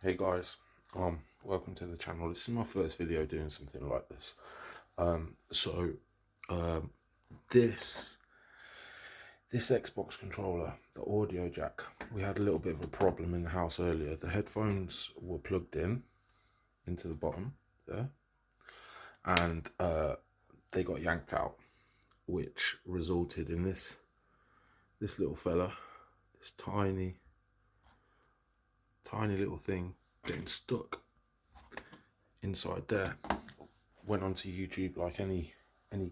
Hey guys, welcome to the channel. This is my first video doing something like this. So this Xbox controller, the audio jack, we had a little bit of a problem in the house earlier. The headphones were plugged in into the bottom there, and they got yanked out, which resulted in this little fella, this tiny little thing getting stuck inside there. Went onto YouTube like any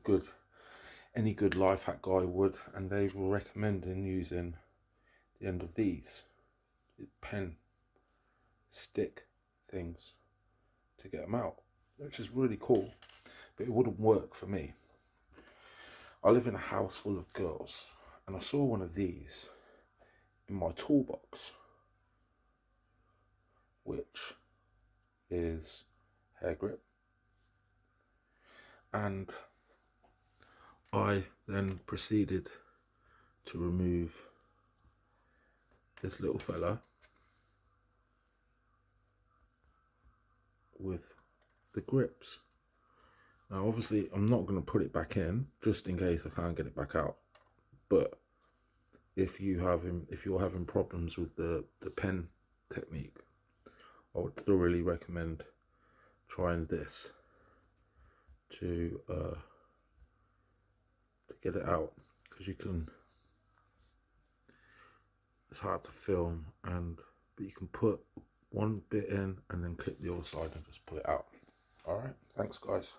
good life hack guy would, and they were recommending using the end of these pen stick things to get them out, which is really cool, but it wouldn't work for me. I live in a house full of girls, and I saw one of these in my toolbox, which is hair grip, and I then proceeded to remove this little fella with the grips. Now obviously I'm not going to put it back in just in case I can't get it back out, but if you're having problems with the pen technique, I would thoroughly recommend trying this to get it out, because it's hard to film, but you can put one bit in and then clip the other side and just pull it out. All right, thanks guys.